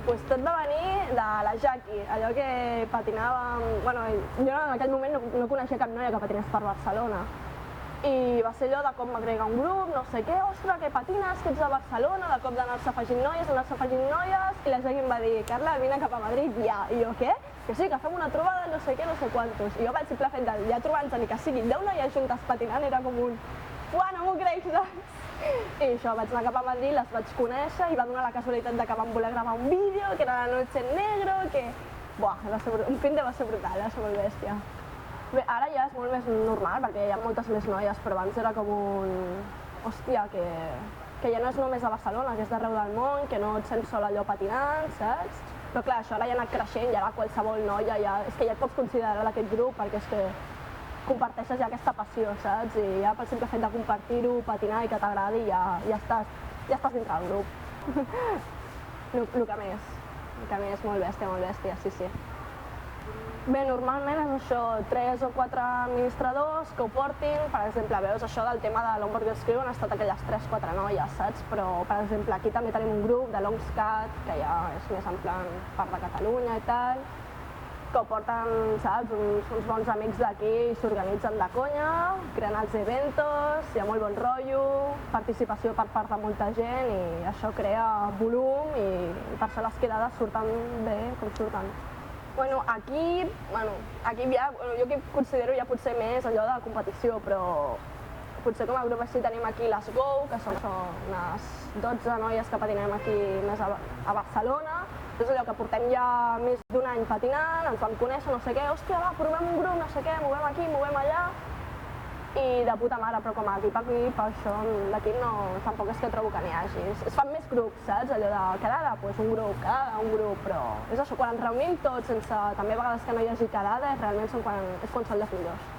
doncs tot va venir de la Jackie, allò que patinàvem... Bueno, jo en aquell moment no coneixia cap noia que patinés per Barcelona. I va ser allò de com m'agrega un grup, no sé què, ostres, que patines, que ets de Barcelona, de cop d'anar-se afegint noies, i la Jackie em va dir, Carla, vine cap a Madrid ja. I jo, què? Que sí, que fem una trobada, no sé què, no sé quantos. I jo pel simple fet de ja trobar-nos ni que siguin 10 noies juntes patinant, era com un... Uah, no m'ho crec, saps? I això, vaig anar cap a Madrid, les vaig conèixer i va donar la casualitat de que vam voler gravar un vídeo, que era La noche en negro, que... Buah, un fin de va ser brutal, va ser molt bèstia. Bé, ara ja és molt més normal, perquè hi ha moltes més noies, però abans era com un... Hòstia, que ja no és només a Barcelona, que és d'arreu del món, que no et sents sol allò patinant, saps? Però clar, això ara ja ha anat creixent, i ara qualsevol noia ja... És que ja et pots considerar d'aquest grup, perquè és que comparteixes ja aquesta passió, saps? I ja pel simple fet de compartir-ho, patinar i que t'agradi, ja estàs dintre del grup. El que més, molt bèstia, sí, sí. Bé, normalment és això, 3 o 4 administradors que ho portin, per exemple, veus això del tema de l'Onboard Girls Crew han estat aquelles 3-4 noies, saps? Però, per exemple, aquí també tenim un grup de Longscat, que ja és més en plan part de Catalunya i tal, que ho porten, saps, uns bons amics d'aquí i s'organitzen de conya, creen els eventos, hi ha molt bon rotllo, participació per part de molta gent i això crea volum i per això les quedades surten bé com surten. Bueno, aquí ja, jo que considero ja potser més allò de la competició, però potser com a grup així tenim aquí les Go, que són unes 12 noies que patinem aquí més a Barcelona. És allò que portem ja més d'un any patinant, ens vam conèixer, no sé què, hòstia, va, provem un grup, no sé què, movem aquí, movem allà. I de puta mare, però com a equip aquí, per això l'equip no, tampoc és que trobo que n'hi hagi. Es fan més grups, saps? Allò de quedada, doncs un grup, però és això, quan ens reunim tots sense, també a vegades que no hi hagi quedada, realment és quan són les millors.